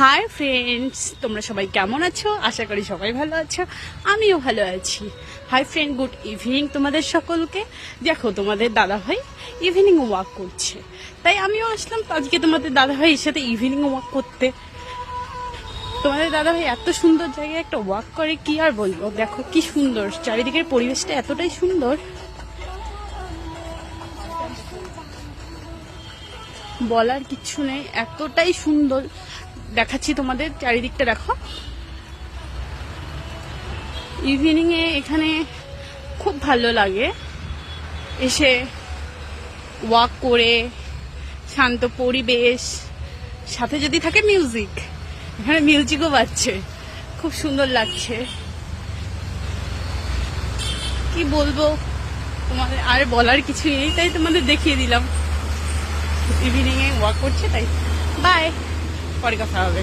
Hi friends, তোমরা সবাই কেমন আছো? আশা করি সবাই ভালো আছো, আমিও ভালো আছি। হাই ফ্রেন্ড, গুড ইভিনিং তোমাদের সকলকে। দেখো, তোমাদের দাদাভাই ইভিনিং ওয়াক করছে, তাই আমিও আসলাম আজকে তোমাদের দাদাভাইয়ের সাথে ইভিনিং ওয়াক করতে। তোমাদের দাদাভাই এত সুন্দর জায়গায় একটা ওয়াক করে, কি আর বলবো। দেখো কি সুন্দর, চারিদিকের পরিবেশটা এতটাই সুন্দর, বলার কিছু নেই, এতটাই সুন্দর। দেখাচ্ছি তোমাদের চারিদিকটা, দেখো। ইভিনিং এ এখানে খুব ভালো লাগে এসে ওয়াক করে, শান্ত পরিবেশ, সাথে যদি থাকে মিউজিক, এখানে মিউজিকও বাজছে, খুব সুন্দর লাগছে। কি বলবো তোমাদের, আর বলার কিছু নেই, তাই তোমাদের দেখিয়ে দিলাম ইভিনিং এ ওয়াক করছে। তাই বাই, পরে কথা হবে।